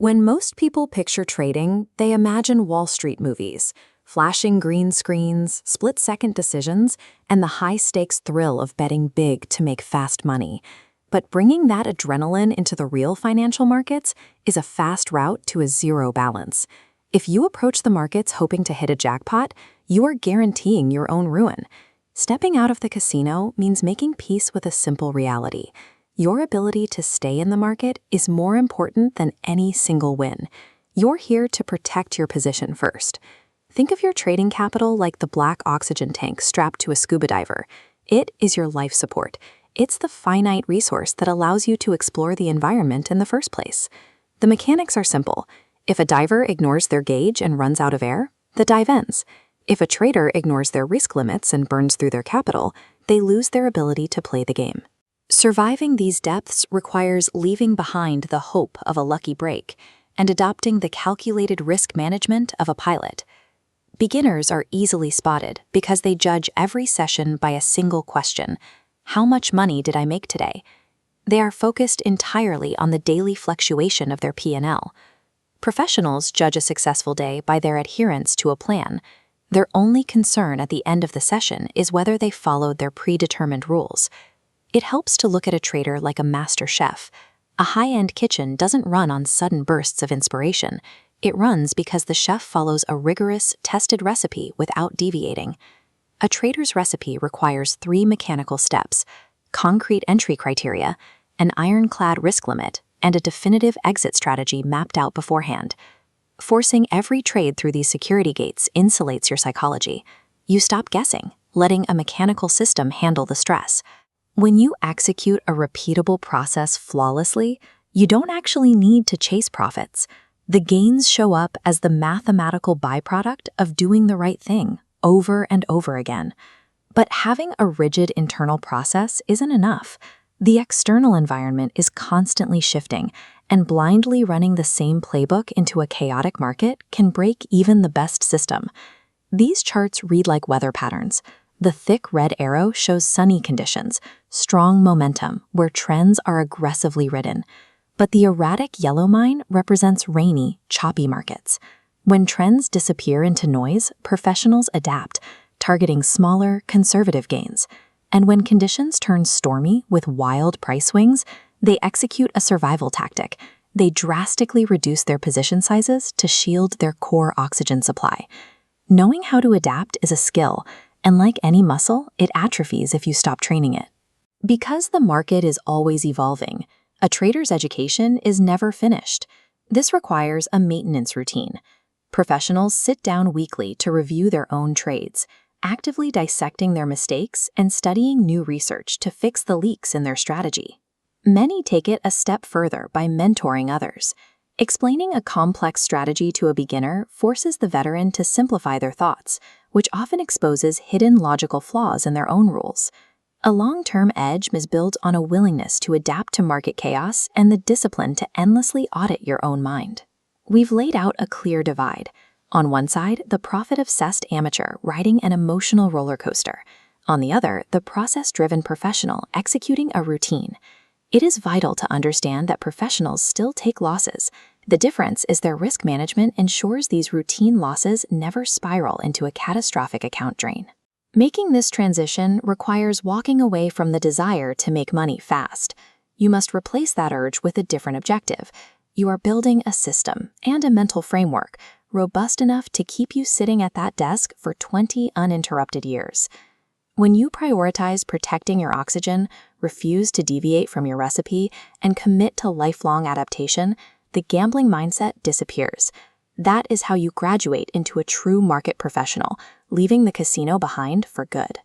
When most people picture trading, they imagine Wall Street movies, flashing green screens, split-second decisions, and the high-stakes thrill of betting big to make fast money. But bringing that adrenaline into the real financial markets is a fast route to a zero balance. If you approach the markets hoping to hit a jackpot, you are guaranteeing your own ruin. Stepping out of the casino means making peace with a simple reality. Your ability to stay in the market is more important than any single win. You're here to protect your position first. Think of your trading capital like the black oxygen tank strapped to a scuba diver. It is your life support. It's the finite resource that allows you to explore the environment in the first place. The mechanics are simple. If a diver ignores their gauge and runs out of air, the dive ends. If a trader ignores their risk limits and burns through their capital, they lose their ability to play the game. Surviving these depths requires leaving behind the hope of a lucky break and adopting the calculated risk management of a pilot. Beginners are easily spotted because they judge every session by a single question: how much money did I make today? They are focused entirely on the daily fluctuation of their P&L. Professionals judge a successful day by their adherence to a plan. Their only concern at the end of the session is whether they followed their predetermined rules. It helps to look at a trader like a master chef. A high-end kitchen doesn't run on sudden bursts of inspiration. It runs because the chef follows a rigorous, tested recipe without deviating. A trader's recipe requires 3 mechanical steps: concrete entry criteria, an ironclad risk limit, and a definitive exit strategy mapped out beforehand. Forcing every trade through these security gates insulates your psychology. You stop guessing, letting a mechanical system handle the stress. When you execute a repeatable process flawlessly, you don't actually need to chase profits. The gains show up as the mathematical byproduct of doing the right thing over and over again. But having a rigid internal process isn't enough. The external environment is constantly shifting, and blindly running the same playbook into a chaotic market can break even the best system. These charts read like weather patterns. The thick red arrow shows sunny conditions, strong momentum, where trends are aggressively ridden. But the erratic yellow line represents rainy, choppy markets. When trends disappear into noise, professionals adapt, targeting smaller, conservative gains. And when conditions turn stormy with wild price swings, they execute a survival tactic. They drastically reduce their position sizes to shield their core oxygen supply. Knowing how to adapt is a skill, and like any muscle, it atrophies if you stop training it. Because the market is always evolving, a trader's education is never finished. This requires a maintenance routine. Professionals sit down weekly to review their own trades, actively dissecting their mistakes and studying new research to fix the leaks in their strategy. Many take it a step further by mentoring others. Explaining a complex strategy to a beginner forces the veteran to simplify their thoughts, which often exposes hidden logical flaws in their own rules. A long-term edge is built on a willingness to adapt to market chaos and the discipline to endlessly audit your own mind. We've laid out a clear divide. On one side, the profit-obsessed amateur riding an emotional roller coaster. On the other, the process-driven professional executing a routine. It is vital to understand that professionals still take losses. The difference is their risk management ensures these routine losses never spiral into a catastrophic account drain. Making this transition requires walking away from the desire to make money fast. You must replace that urge with a different objective. You are building a system and a mental framework robust enough to keep you sitting at that desk for 20 uninterrupted years. When you prioritize protecting your oxygen, refuse to deviate from your recipe, and commit to lifelong adaptation, the gambling mindset disappears. That is how you graduate into a true market professional, leaving the casino behind for good.